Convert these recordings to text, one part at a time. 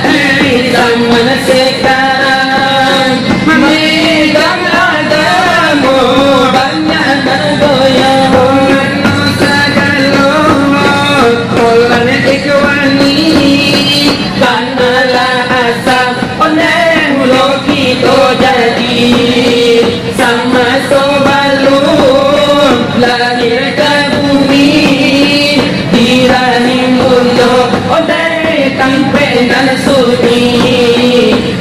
di zaman sekarang memegang agama banyak bergoyang Olan ikhwani kanalah asal oleh mulut kita jadi sama sobalun lahir ke bumi di rahim Allah oleh tanpa dan sunyi.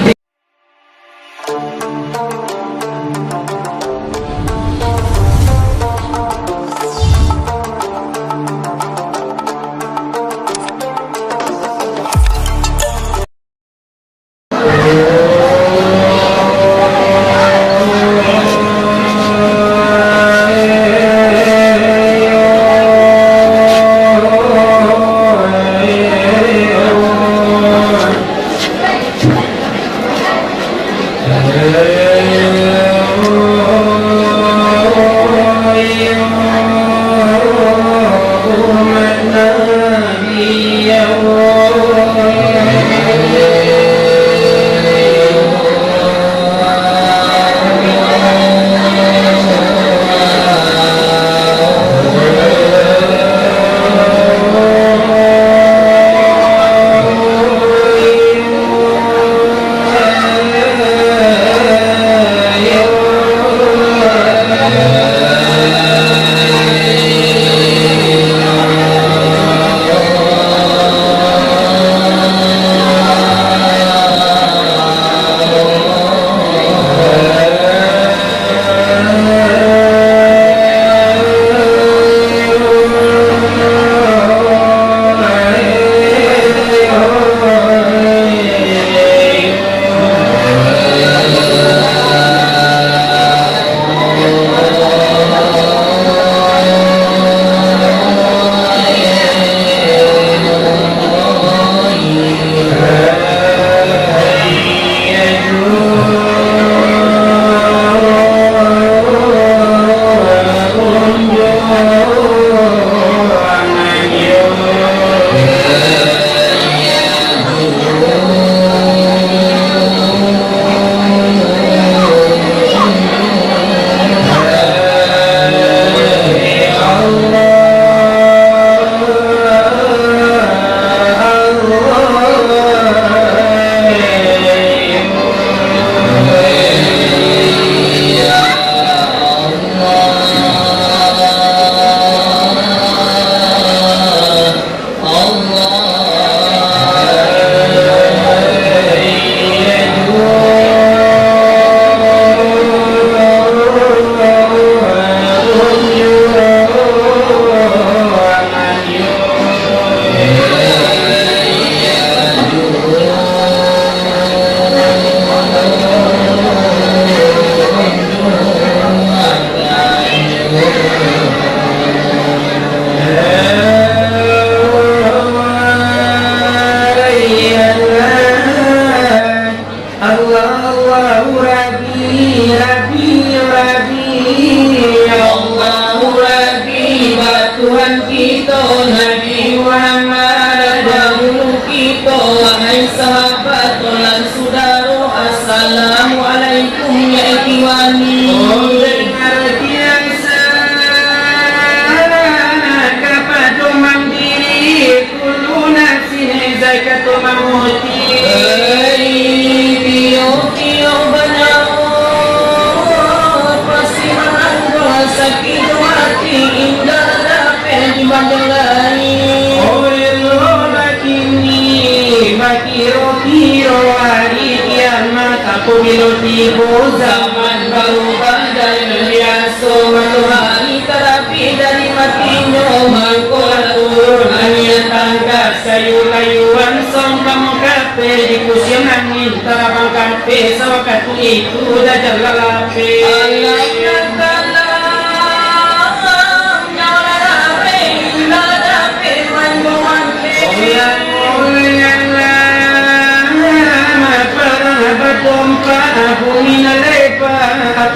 Zaman berubah dari biasa matahari terapi dari matinya mangkulatur angin tangga sayu-layuan sombang kape di kusian angin terabang kape sawakat itu dah jalalape Allah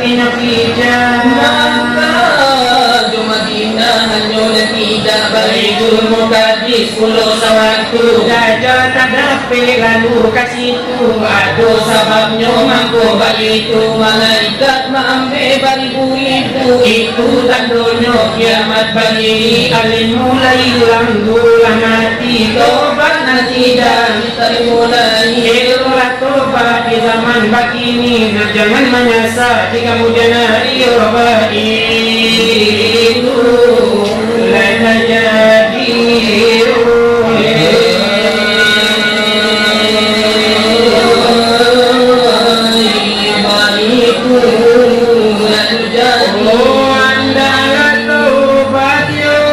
hatinya pijam maka Jumadina hanya oleh tidak Baitul Muqaddis pulau sawatu Dajjal tadapi lalu kasitu aduh sababnya mampu balitu malaikat maambe baribu-ribu itu tandanya kiamat bagi Alin mulai langgulah mati tobat nanti dan termulai Itulah tobat di zaman begini Nah jangan menyasar di kemudian hari itu La tajadiru Oh anda tobat yo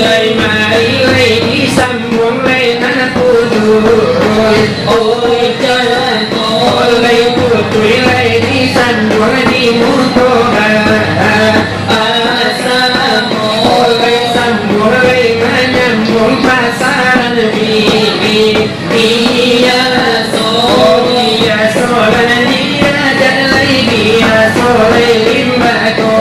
Lai mai lai đi sắm muôn lai nana puju ôi chân ôi lai pu tui lai đi sắm muôn đi muôn to ha asa ôi lai sắm muôn lai nganya muôn pasaran iya so dia solan dia jalai dia solai limba ko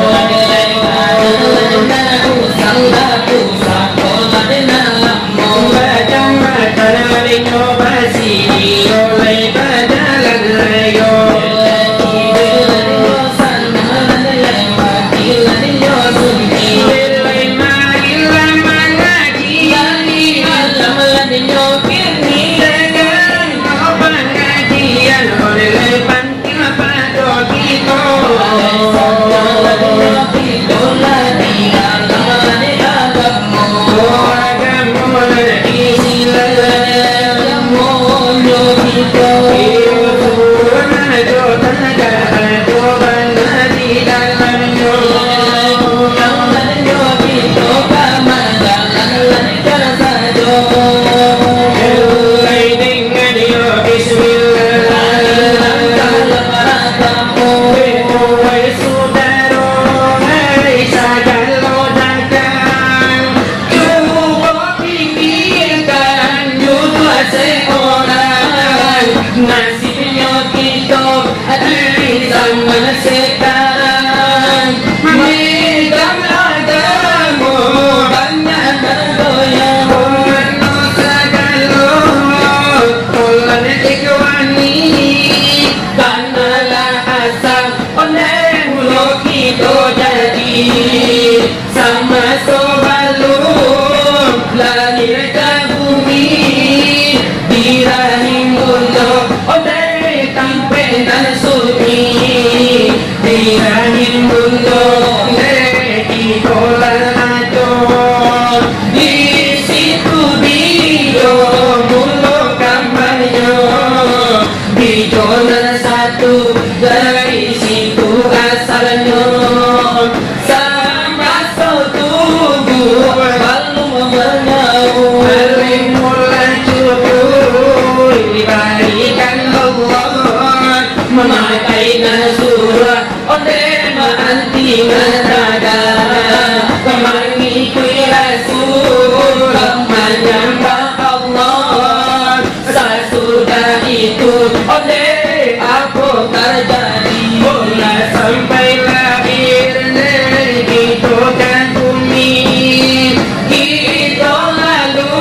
nasibnya kita di zaman sekarang memegang agama banyak bergoyang kanalah asal oleh mulut kita jadi sama sobalun lahir ke bumi di rahim mulut oleh tampen dan suci di rahim mulut oleh ikolator di situ bio mulut kampanye Bijolan satu dari situ asalnya sama setubuh lalu menyau Paling mula cukup diberikan Allah memakai surah oleh anti menada mengikuti Rasul menyembah Allah sesudah itu oleh apa terjadi Bola sampai lahir kita kan bumi kita lalu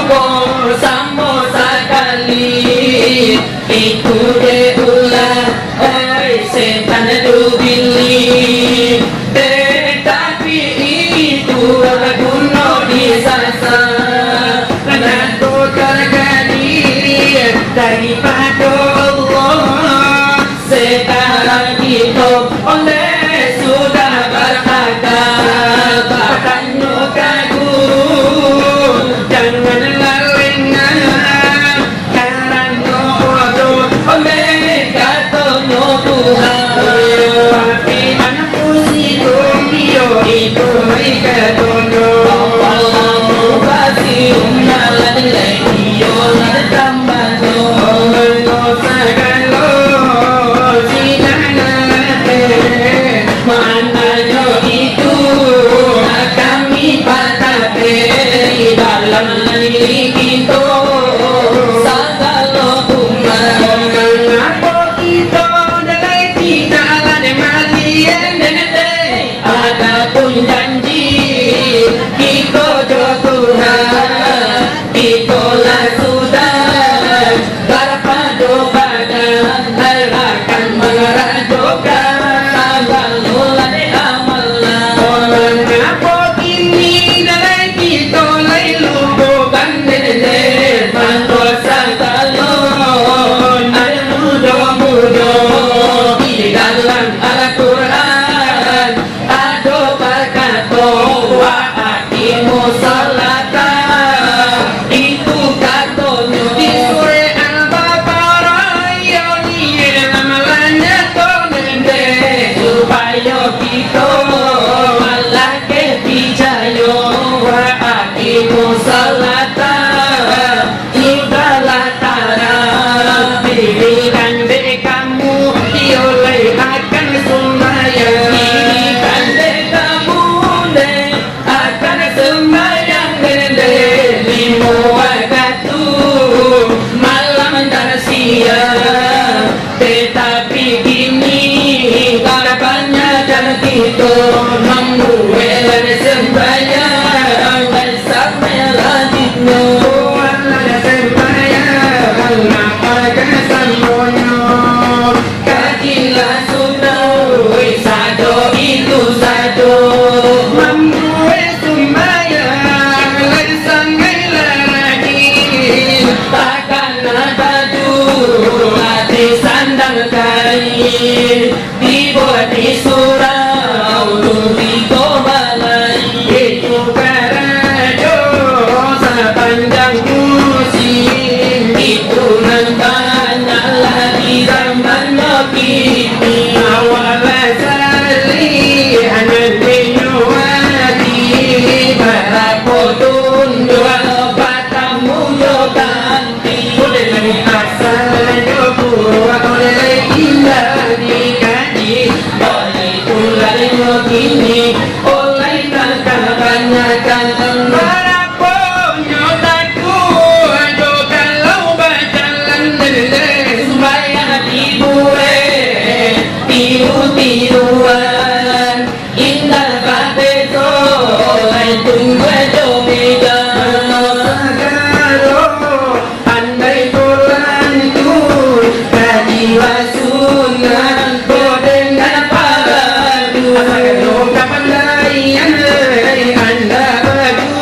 bersama sekali itu diulah oleh setan dubili Tetapi kini kebanyakan kita membuat sembahyang dan sampai ladino. Wala sembahyang napagka sambonyo. Kajilah sunau sado itu sado. Membuat sembahyang sangai lagi. Takkan baju hati sandang kain dibuat di surau di Gobalai. Itu karajo sepanjang musim. Itu nanti di zaman kini. Awala sali anandinyo adi. Para potun dua batamu yo ganti. Boleh lagi asal yo buat oleh indah dikaji. Oleh tular yo kini, oleh kebanyakan Para ponyo taku ajo kalau berjalan leleh. supaya dibuat tiru-tiruan indah kabeto tunggu jomega. Sagaro andai tulanku kajiwa sunan Dengan padu Sagaro kapandaian anda baju.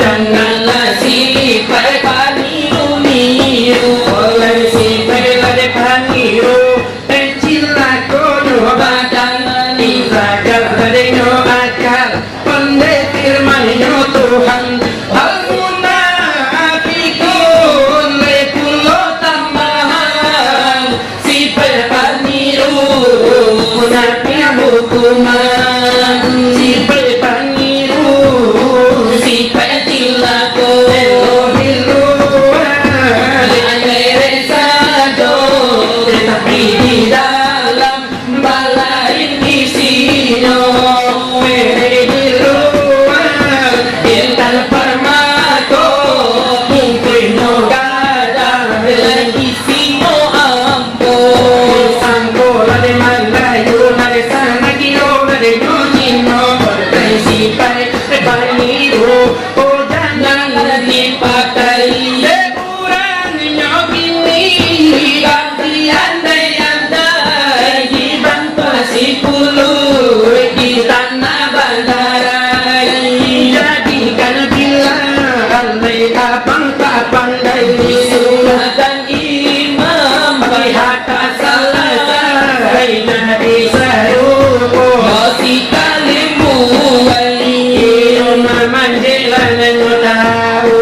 janganlah sipai paniru-niru. Oleh si pelade paniru Encilako no Badangan Izagal adeno akal Pandai firman-Nya Tuhan Al-Munafikun Pulau tambahan sipai paniru munafik hukuman. Sipai paniru Sipai cilako Akhirnya sado tetapi di dalam balain isinya Intan permako mungkin no gada isinya ampun. Sangkola de Malayu Nade sana kilo nade nyonyino Sipai paniru Oh jangan Dipakai Kurang nyokini ganti andai-andai di Bangpasi Pulu di tanah bandarai. Jadikan bila Alai abang tak pandai Sunatan imam pihak salah Hai jadi sarupo Yosi kalimu wali Ilma manjilan tahu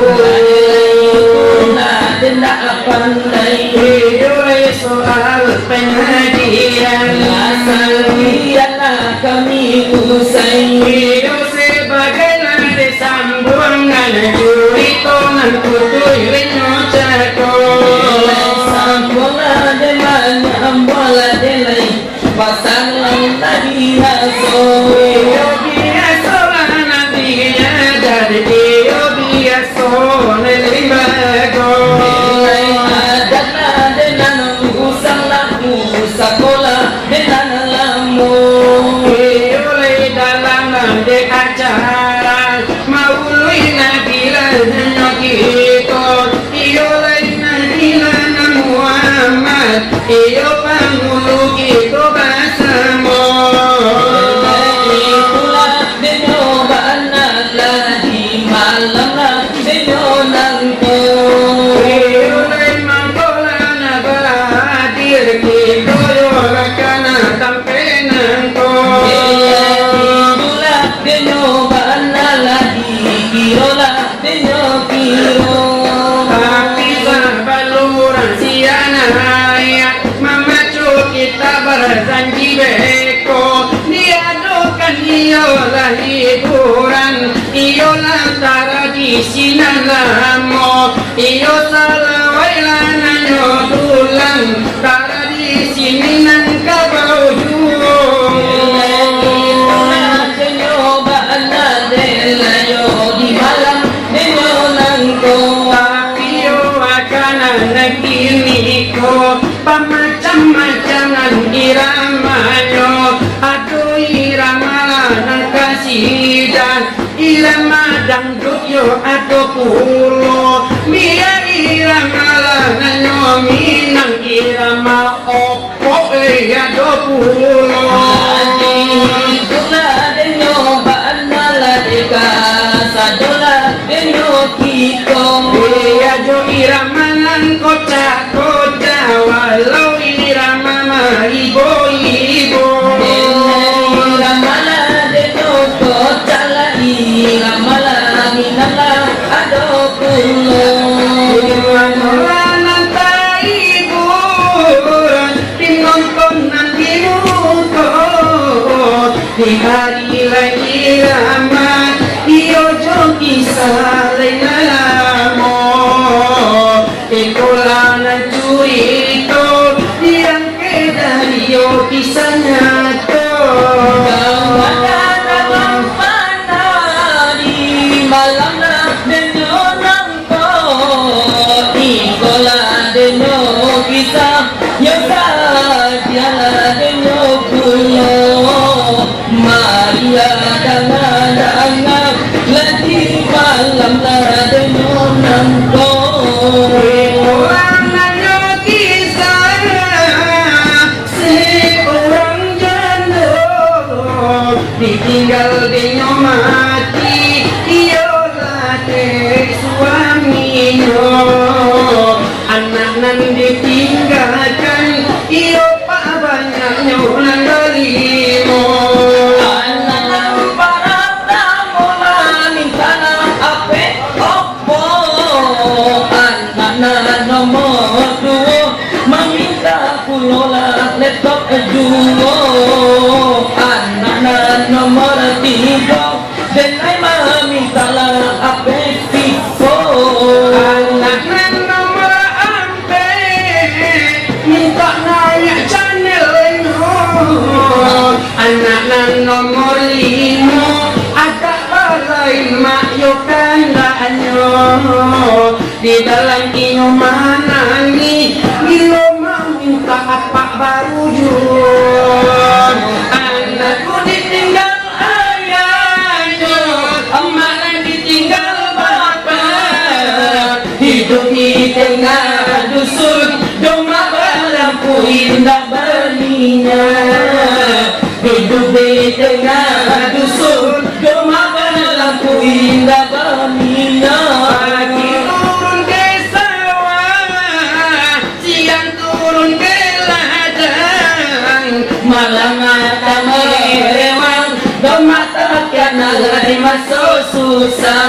Nada pandai Hidupnya soal pengajian asal biarlah kami usai. Hidup sebagai nadi sambungan Juritongan kutui renyocako Bola de mana bola de lei pasangan tadi haso. biasa nantinya dari biasa nelibago Ada de nana usang laku sekolah de nana lamu. Oleh dalam nande acara maului nabila nyokito Oleh nabila Muhammad Iyo pangulu kito basamo Itulah de nyobaan lagi malam lah de nyonangko. Oleh mangkola nabadir kito yorakana tampenangko Itulah de nyobaan lagi kirolah de nyokiro. Tapi baluran siana raya memacu kita berjanji beko diadukan iolah hiburan iolah tradisi nalamo iyo salawailan nyodulan tradisi minang kabaujuang Tapi yo akan anak ini ko Pamacam-macaman iramanya, aduh irama lanang kasidan, irama dangdut yo aduh pulo, biar irama lanang minang irama opo aduh pulo. Dola denyo baanala deka sadola denyo kito. Iya jo irama nan kocak-kocak, walau irama mah ibo-ibo. Iramala denyo kocala iramala minala ado pulo. Lanang tak hiburan, dinonton nanti nonton. Di hari lagi ramai, iyo jo kisah lain lama. Itulah curi itu yang kedari yo kisah nyata. Malam na denyo nangko ikola denyo kita yo sadyala denyo kulo Maria dangan lagi malam na denyo nangko Orang nanya kisah seorang janda ditinggal dengan mati, ialah suaminya. Anak nan ditinggalkan, iyo pak banyaknya ulang terima. anak para tamola mintana ape opo anak nomor duo meminta pulola laptop duo anak nomor tiga dan lain meminta lah ape Vivo. Anak nan nomor ampe minta naik channel no. Anak nan nomor 5 ada balai mak yo kandanyo. Di dalam inyo manangi bilo mau minta apa baru jur. Anakku ditinggal ayahnya, emaknya ditinggal bapak. Hidup di tengah dusun, domba berlampu indah berminyak. Hidup di tengah dusun, domba berlampu indah berminyak. Pagi turun ke sawah, siang turun ke ladang, malam mata merewang, domba terkena lagi masuk susah.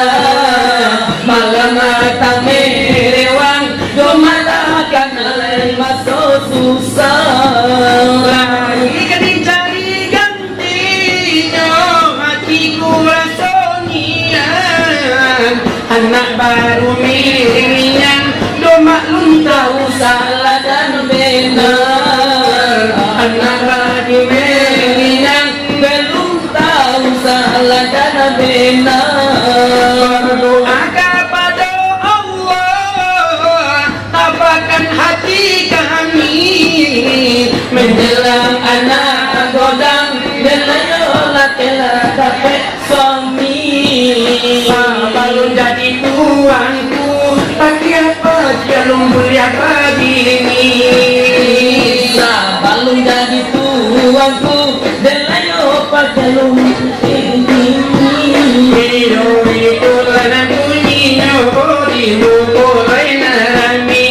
Malam mata merewang, domba terkena lagi masuk susah. Lagi kan dicari gantinya, hatiku rasa nian. Anak baru miringan, domba belum tahu salah dan benar. Anak baru miringan, belum tahu salah dan benar. Berdoa kepada Allah, tabahkan hati kami menjelang anak godang dan layolah telah dapat suami. Balon jadi tuanku, pakai apa jalur mulia begini. Balung jadi tuanku dan layo pakai ini. Hero itu lana bunyinya, di mulai nami.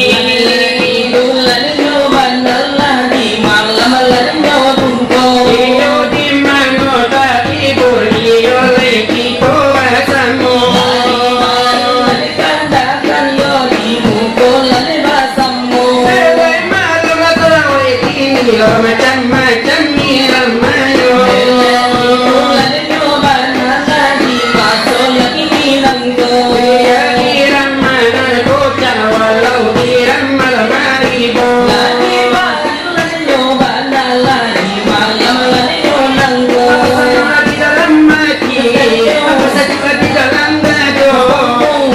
Itulah nyobalah di malam nyobungko. Iyo di mana tak hibur, iyo lagi kuasamu. Kandakan yo di mukul basamu. Selai malam atau ini macam-macam iramayo. Itulah nyobalah di masuk yang ini nanggo. Ya irama kota walau irama maribo. Lagi itulah nyobalah di malam nanggo. Apa di dalam mati, apa saja di dalam dado.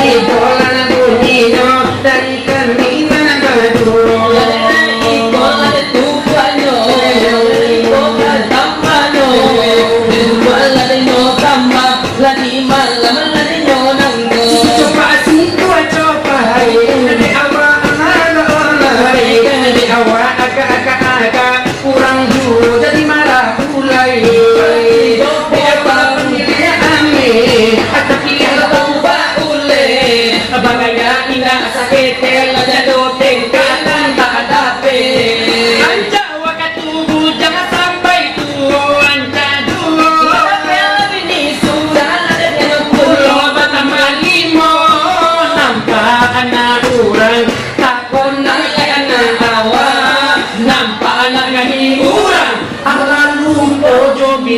Ibola bunyinya dari kami mana batu. Iko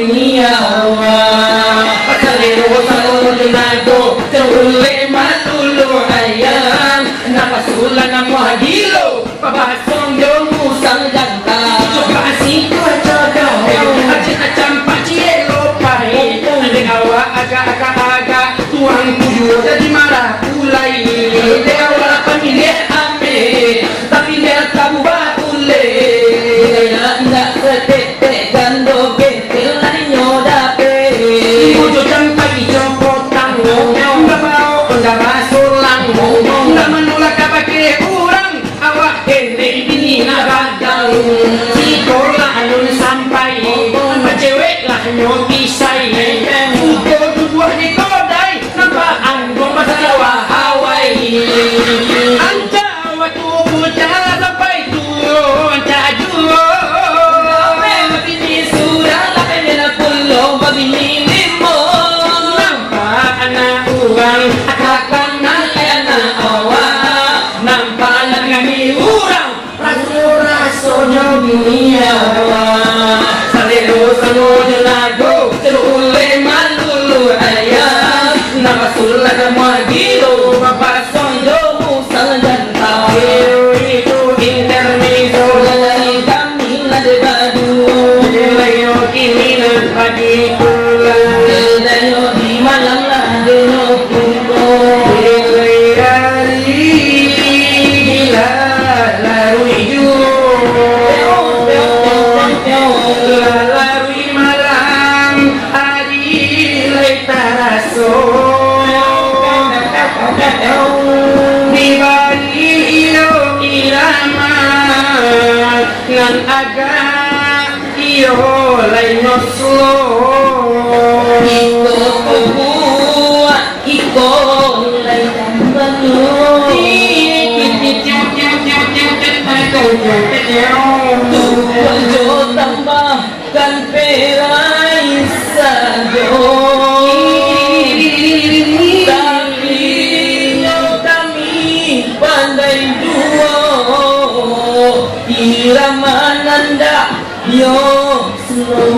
dunia Salero Junado Terule malulu ayam Napasulan ng mga hilo Pabasong yung musang ganda Coba asing cuaca Acita campa cielo pahe Dewa aga tuang kuyu jadi marah ulai Dewa pamilya ame tapi dia tabu baule Kaya ndak setek gando gentil na ninyo dape Mujo campa dijopot tanggung Nggak mau nggak masuk langgung Nggak menolak kapake urang Awak kene bini nagadang Sikolah alun sampai Cewek lah nyotisai Udah buah di kodai Nampak anggong masa Jawa Hawaii Anjawa tubuh jalan sampai tuh Ancajuo Mabini surang lapay na pulo Mabini limo Nampak anak urang Akakang Ay anak awa Nampak anak kami urang Raso-rasonya dunia Salero Junado Terule malulu ayam Napasulan ng mga hilo Mabasong yung musang ganda Itu intermezzo Lalaki kami na debado Layo kini pagi pula Layo di malam na dinukuko Larui malam Adi letaraso Di bali iyo irama Ngan aga iyo laino slow Iko kubuat Iko lay tambalo Tuwal jo tambahkan perai sajo Tapi yo kami pandai duo Irama nanda yo slow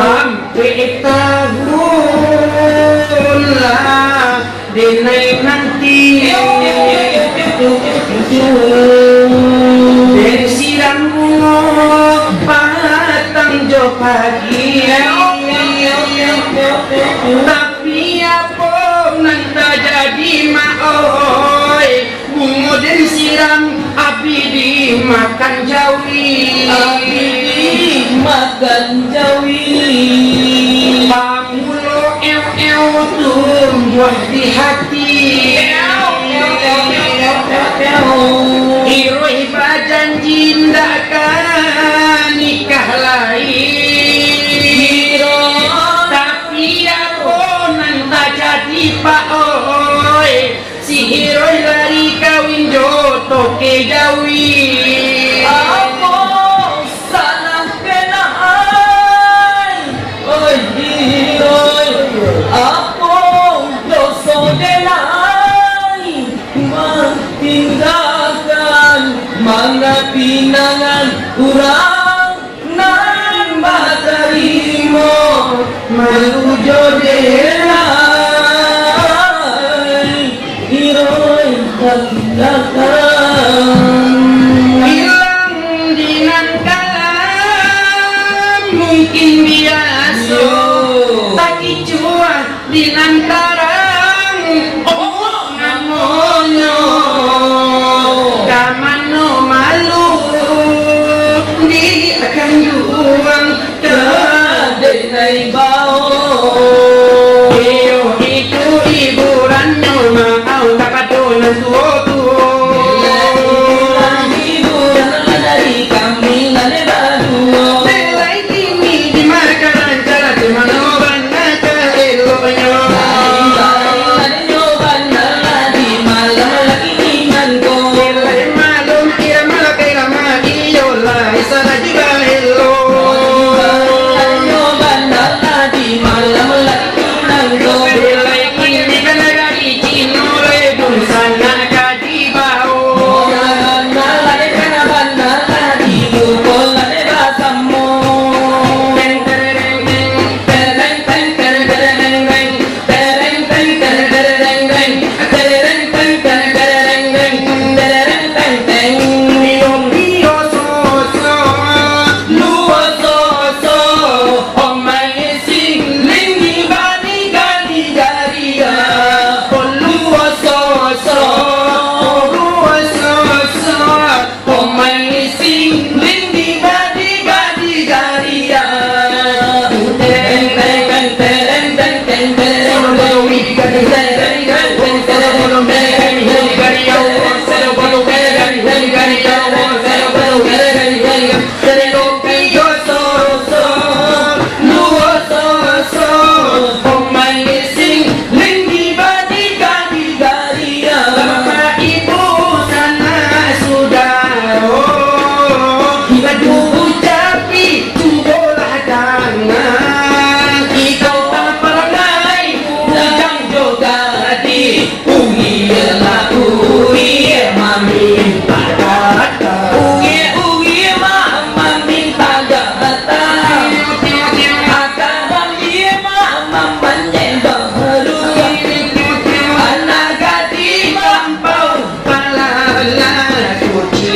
Sampai tabulah Denai nanti Dan siramu patang jo pagi Tapi apa nanti jadi maoi Bungo dan siram api dimakan jawi makan jawi Pamulo tumbuh di hati Iroi bajanji ndakan nikah lain Tapi aku nanta jadi pak oi Si Iroi lari kawin joto ke jawi Ako sana kenaan Oy hiroy Ako doso denay Magtinggakan mga pinangan Urang nan matarimo Malujo denay Hiroy kagdakan Bilang dinan kalam mungkin biasa Tapi cuan dinan tarang oh ngamonyo Kamano malu di akan juang Denay bao Iyo itu hiburannya mau dapat dolan tuo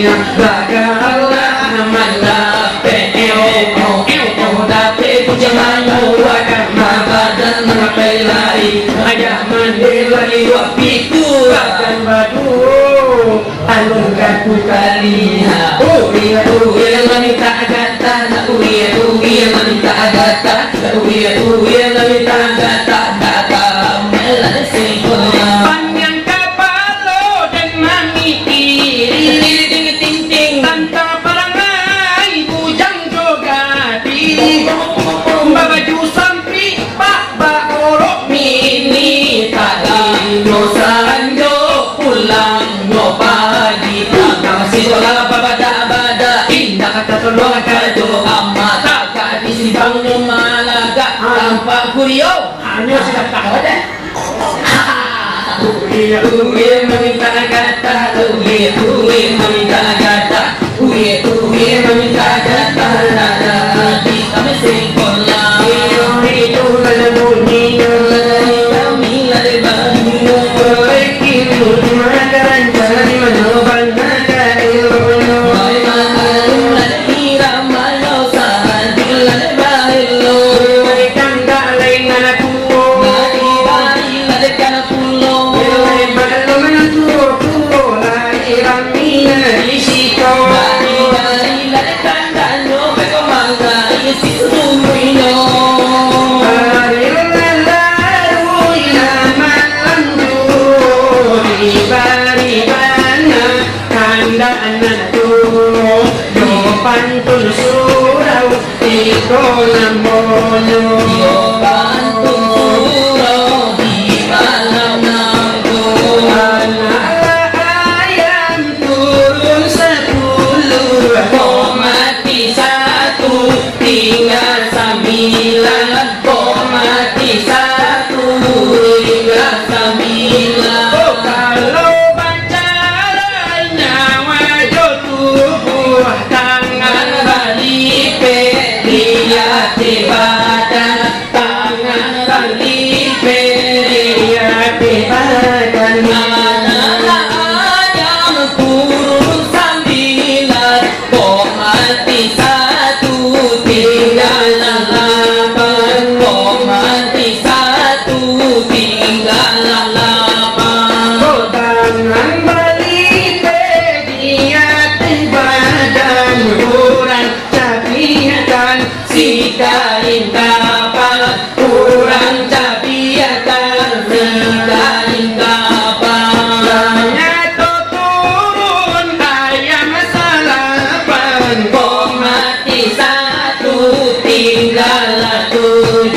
dunia bagalah malape dape jangan wadah mabadan mengapelai ada mendelai wapiku dan badu alun kaku kaliha uya lamita agata uya lamita agata uya lamita agata kata melan singkola panjang kapalo dan mamikiri ting ting tanpa perangai bujang jogadi babaju sampi pak baorok mini tadi no sanjo pulang no pagi tak sikola babada indah kata tolong kado amata kadi sibang no malaga tanpa kurio hanya sudah tahu deh uye meminta kata uye meminta kata uye meminta kata kita mesti sekolah itu lalu bunyinya kami lari bangun Ikimu makaran cari menuban naga ilmu Mereka tak lain anakku Malu menantu lahiran mina di situ Pantun surau iko namono anak ayam turun 10 mati 1 tinggal 9 mati 1 tinggal 9 kalau baca nyawa jo tubuh tangan balipe lihat di badan tangan balipe lihat di badan anak ayam turun 9 kok mati 1 tinggal 8 kok mati 1 tinggal 8 tangan balipe lihat di badan kurang cabiatan si kain kapal kurang cabiatan si kain kapal Nyato turun ayam salapan kok mati 1 tinggal 7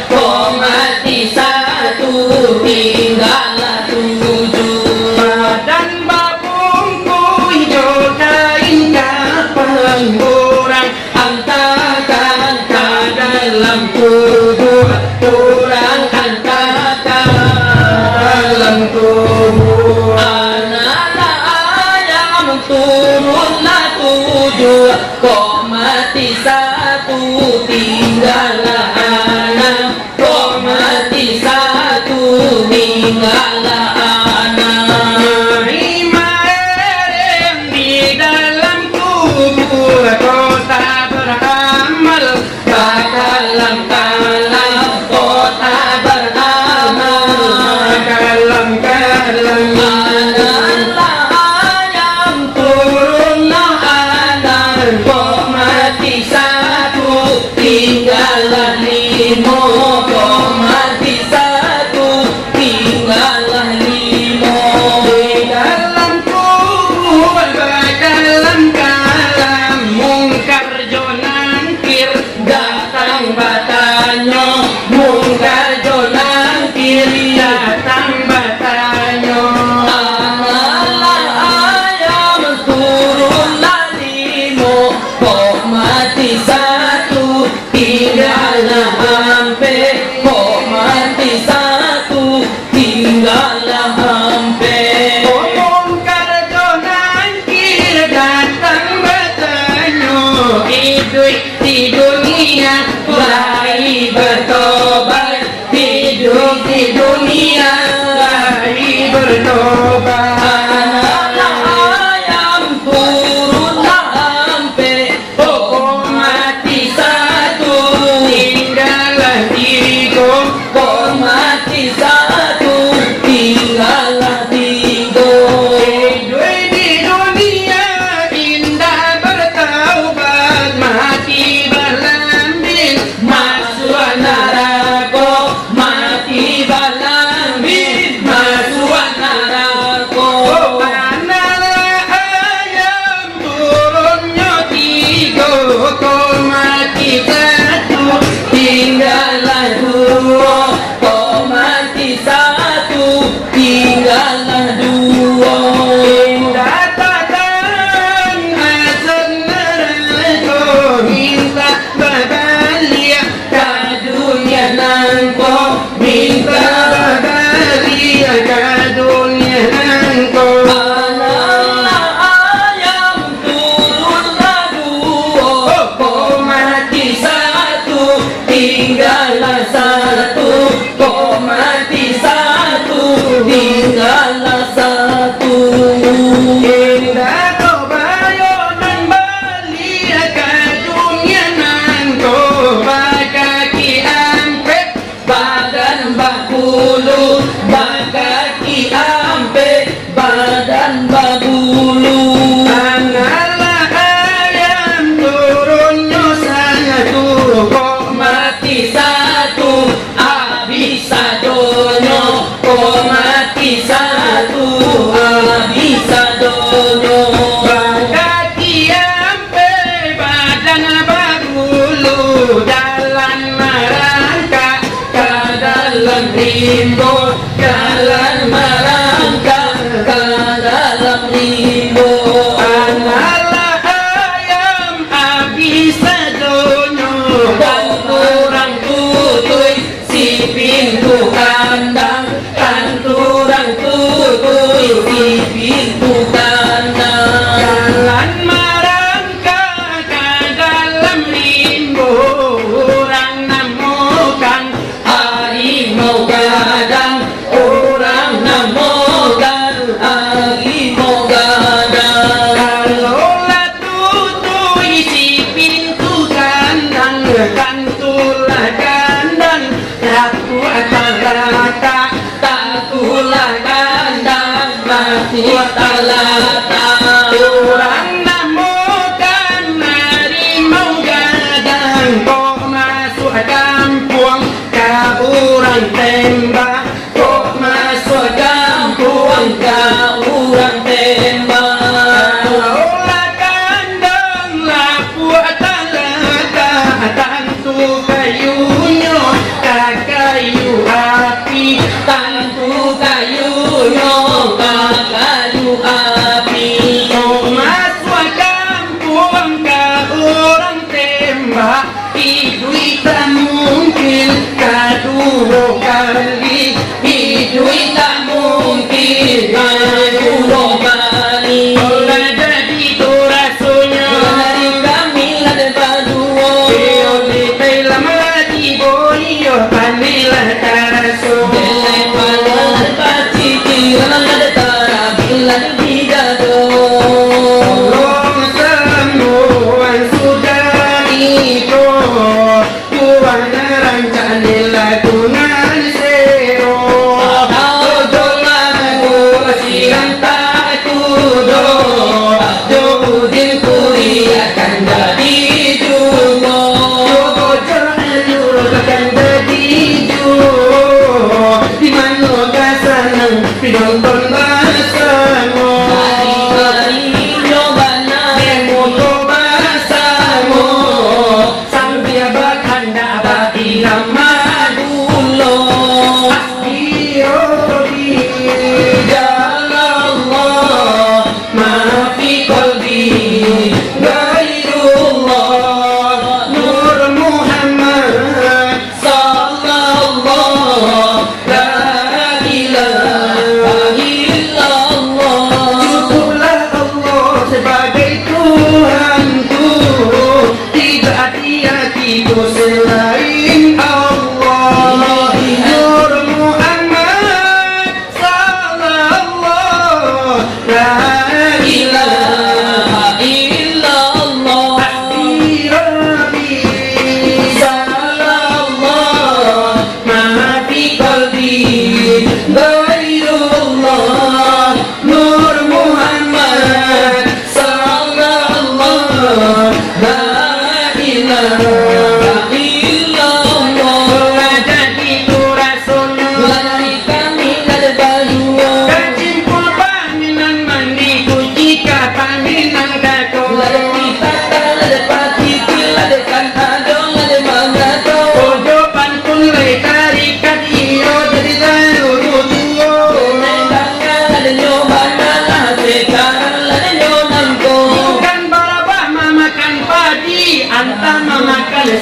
kok mati 1 tinggal 7 badan babungku hijau kain kapan kurang angkatan ke dalam tubuh kurang angkatan dalam tubuh anak ayam turunlah 7 kok mati 1 tinggal 6 kok mati 1 tinggal 6 yang di dalam tubuh kota beramal kalam kota beramal kalam ayam turun anak kok mati 1 kau mati satu, tinggallah dua. Kau mati satu, tinggallah dua. katakan azab neraka, minta balik Ke dunia nangko, minta balik ke dunia nangko. analah ayam turunlah dua. Kau mati satu.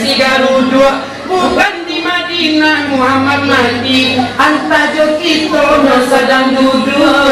di Garuda, bukan di Madinah Muhammad mati, antajo kita sedang duduk.